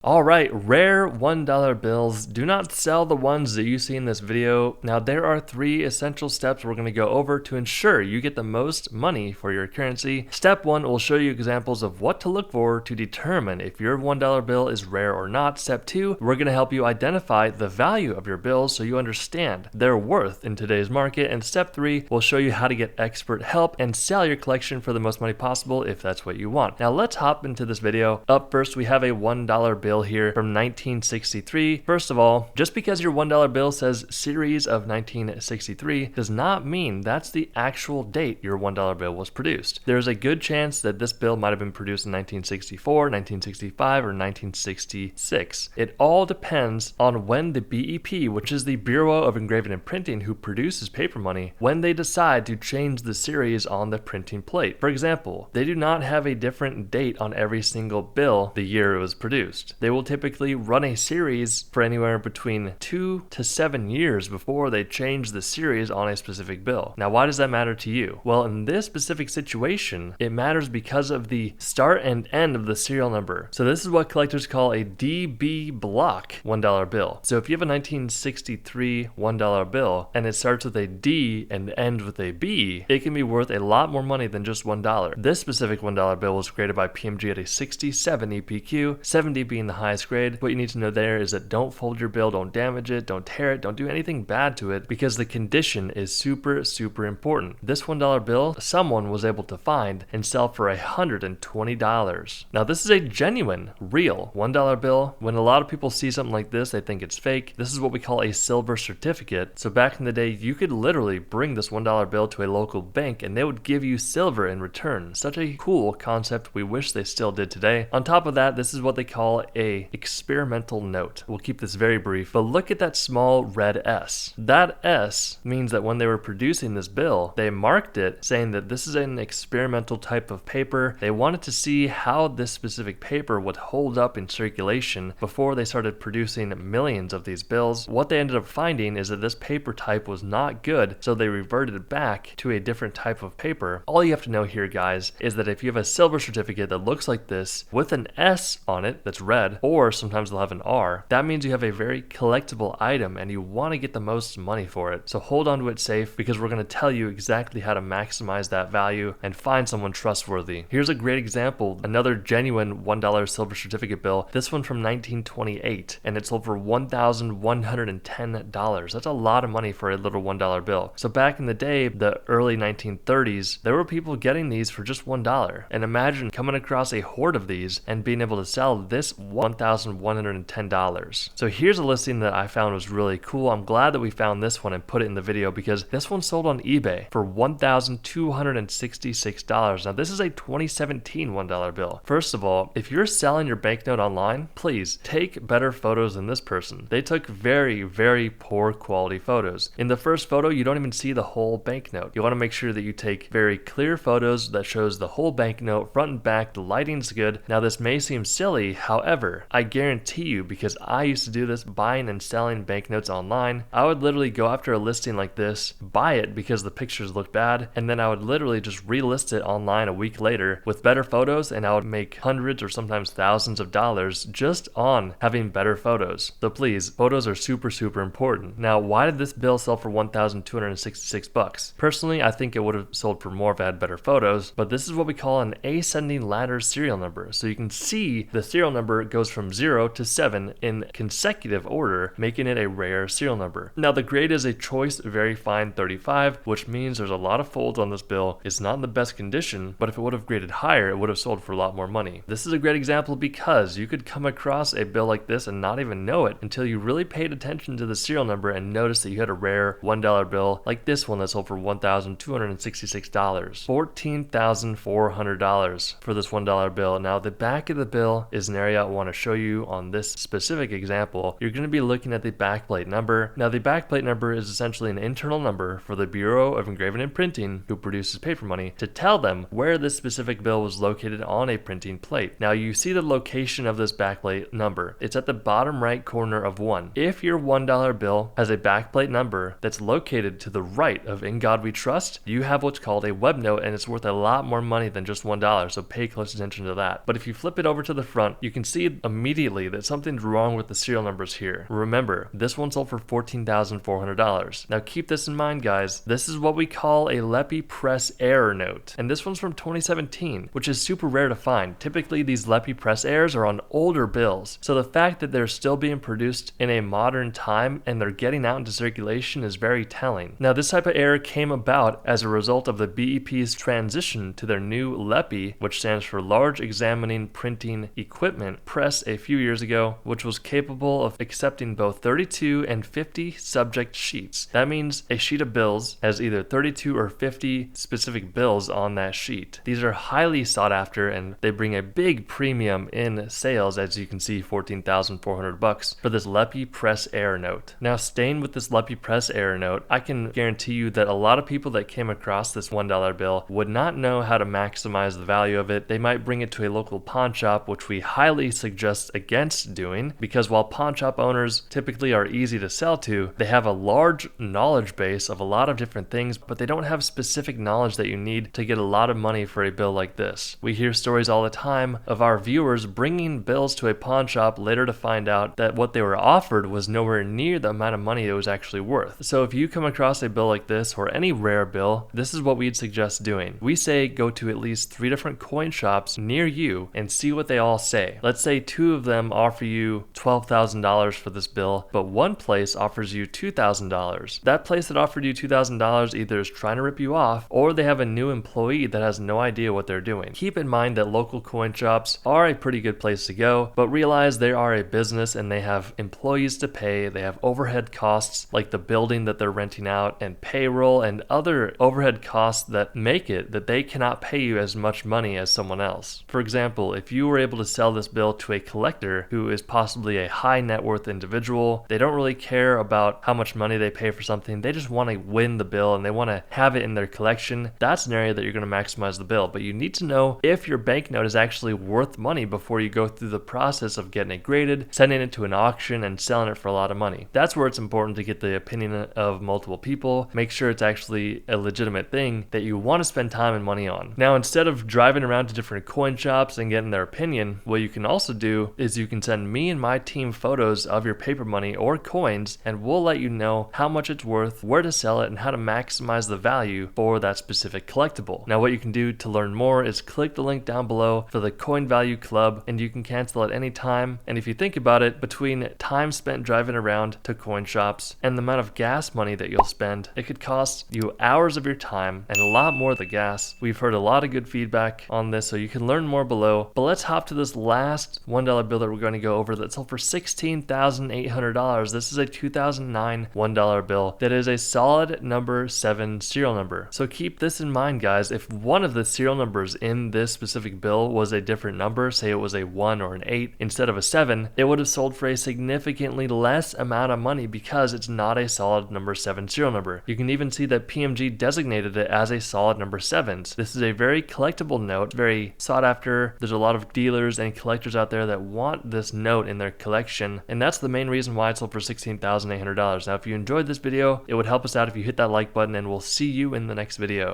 Alright, rare $1 bills. Do not sell the ones that you see in this video. Now there are 3 essential steps we're going to go over to ensure you get the most money for your currency. Step 1 will show you examples of what to look for to determine if your $1 bill is rare or not. Step 2, we're going to help you identify the value of your bills so you understand their worth in today's market. And step 3 will show you how to get expert help and sell your collection for the most money possible if that's what you want. Now let's hop into this video. Up first, we have a $1 bill here from 1963. First of all, just because your $1 bill says series of 1963 does not mean that's the actual date your $1 bill was produced. There's a good chance that this bill might have been produced in 1964, 1965, or 1966. It all depends on when the BEP, which is the Bureau of Engraving and Printing who produces paper money, when they decide to change the series on the printing plate. For example, they do not have a different date on every single bill the year it was produced. They will typically run a series for anywhere between 2 to 7 years before they change the series on a specific bill. Now, why does that matter to you? Well, in this specific situation, it matters because of the start and end of the serial number. So this is what collectors call a DB block $1 bill. So if you have a 1963 $1 bill and it starts with a D and ends with a B, it can be worth a lot more money than just $1. This specific $1 bill was created by PMG at a 67 EPQ, 70 being the highest grade. What you need to know there is that don't fold your bill, don't damage it, don't tear it, don't do anything bad to it, because the condition is super important. This $1 bill someone was able to find and sell for $120. Now this is a genuine, real $1 bill. When a lot of people see something like this, they think it's fake. This is what we call a silver certificate. So back in the day, you could literally bring this $1 bill to a local bank and they would give you silver in return. Such a cool concept. We wish they still did today. On top of that, this is what they call a experimental note. We'll keep this very brief, but look at that small red S. That S means that when they were producing this bill, they marked it saying that this is an experimental type of paper. They wanted to see how this specific paper would hold up in circulation before they started producing millions of these bills. What they ended up finding is that this paper type was not good, so they reverted back to a different type of paper. All you have to know here, guys, is that if you have a silver certificate that looks like this with an S on it that's red, or sometimes they'll have an R, that means you have a very collectible item and you want to get the most money for it. So hold on to it safe, because we're going to tell you exactly how to maximize that value and find someone trustworthy. Here's a great example, another genuine $1 silver certificate bill, this one from 1928, and it sold for $1,110. That's a lot of money for a little $1 bill. So back in the day, the early 1930s, there were people getting these for just $1. And imagine coming across a horde of these and being able to sell this $1,110. So here's a listing that I found was really cool. I'm glad that we found this one and put it in the video, because this one sold on eBay for $1,266. Now this is a 2017 $1 bill. First of all, if you're selling your banknote online, please take better photos than this person. They took very poor quality photos. In the first photo, you don't even see the whole banknote. You want to make sure that you take very clear photos that shows the whole banknote front and back. The lighting's good. Now this may seem silly, however, I guarantee you, because I used to do this, buying and selling banknotes online, I would literally go after a listing like this, buy it because the pictures look bad, and then I would literally just relist it online a week later with better photos, and I would make hundreds or sometimes thousands of dollars just on having better photos. So please, photos are super important. Now, why did this bill sell for $1,266? Personally, I think it would have sold for more if it had better photos, but this is what we call an ascending ladder serial number. So you can see the serial number goes from 0 to 7 in consecutive order, making it a rare serial number. Now the grade is a choice very fine 35, which means there's a lot of folds on this bill. It's not in the best condition, but if it would have graded higher, it would have sold for a lot more money. This is a great example because you could come across a bill like this and not even know it until you really paid attention to the serial number and noticed that you had a rare $1 bill like this one that sold for $1,266. $14,400 for this $1 bill. Now the back of the bill is an area I want to show you on this specific example. You're going to be looking at the backplate number. Now the backplate number is essentially an internal number for the Bureau of Engraving and Printing, who produces paper money, to tell them where this specific bill was located on a printing plate. Now you see the location of this backplate number. It's at the bottom right corner of 1. If your $1 bill has a backplate number that's located to the right of In God We Trust, you have what's called a web note, and it's worth a lot more money than just $1, so pay close attention to that. But if you flip it over to the front, you can see see immediately that something's wrong with the serial numbers here. Remember, this one sold for $14,400. Now keep this in mind, guys. This is what we call a LEPI press error note. And this one's from 2017, which is super rare to find. Typically, these LEPI press errors are on older bills. So the fact that they're still being produced in a modern time and they're getting out into circulation is very telling. Now, this type of error came about as a result of the BEP's transition to their new LEPI, which stands for Large Examining Printing Equipment, press a few years ago, which was capable of accepting both 32 and 50 subject sheets. That means a sheet of bills has either 32 or 50 specific bills on that sheet. These are highly sought after and they bring a big premium in sales, as you can see, $14,400 for this LEPI press error note. Now, staying with this LEPI press error note, I can guarantee you that a lot of people that came across this $1 bill would not know how to maximize the value of it. They might bring it to a local pawn shop, which we highly suggest against doing, because while pawn shop owners typically are easy to sell to, they have a large knowledge base of a lot of different things, but they don't have specific knowledge that you need to get a lot of money for a bill like this. We hear stories all the time of our viewers bringing bills to a pawn shop later to find out that what they were offered was nowhere near the amount of money it was actually worth. So if you come across a bill like this or any rare bill, this is what we'd suggest doing. We say go to at least 3 different coin shops near you and see what they all say. Let's say 2 of them offer you $12,000 for this bill, but one place offers you $2,000. That place that offered you $2,000 either is trying to rip you off or they have a new employee that has no idea what they're doing. Keep in mind that local coin shops are a pretty good place to go, but realize they are a business and they have employees to pay, they have overhead costs like the building that they're renting out and payroll and other overhead costs that make it that they cannot pay you as much money as someone else. For example, if you were able to sell this bill to a collector who is possibly a high net worth individual, they don't really care about how much money they pay for something, they just want to win the bill and they want to have it in their collection. That's an area that you're going to maximize the bill, but you need to know if your banknote is actually worth money before you go through the process of getting it graded, sending it to an auction, and selling it for a lot of money. That's where it's important to get the opinion of multiple people. Make sure it's actually a legitimate thing that you want to spend time and money on. Now, instead of driving around to different coin shops and getting their opinion, what you can also do is you can send me and my team photos of your paper money or coins, and we'll let you know how much it's worth, where to sell it, and how to maximize the value for that specific collectible. Now, what you can do to learn more is click the link down below for the Coin Value Club, and you can cancel at any time. And if you think about it, between time spent driving around to coin shops and the amount of gas money that you'll spend, it could cost you hours of your time and a lot more than the gas. We've heard a lot of good feedback on this, so you can learn more below. But let's hop to this last $1 bill that we're going to go over that sold for $16,800. This is a 2009 $1 bill that is a solid number 7 serial number. So keep this in mind, guys. If one of the serial numbers in this specific bill was a different number, say it was a 1 or an 8 instead of a 7, it would have sold for a significantly less amount of money because it's not a solid number 7 serial number. You can even see that PMG designated it as a solid number 7. This is a very collectible note, very sought after. There's a lot of dealers and collectors out there that want this note in their collection, and that's the main reason why it sold for $16,800. Now, if you enjoyed this video, it would help us out if you hit that like button, and we'll see you in the next video.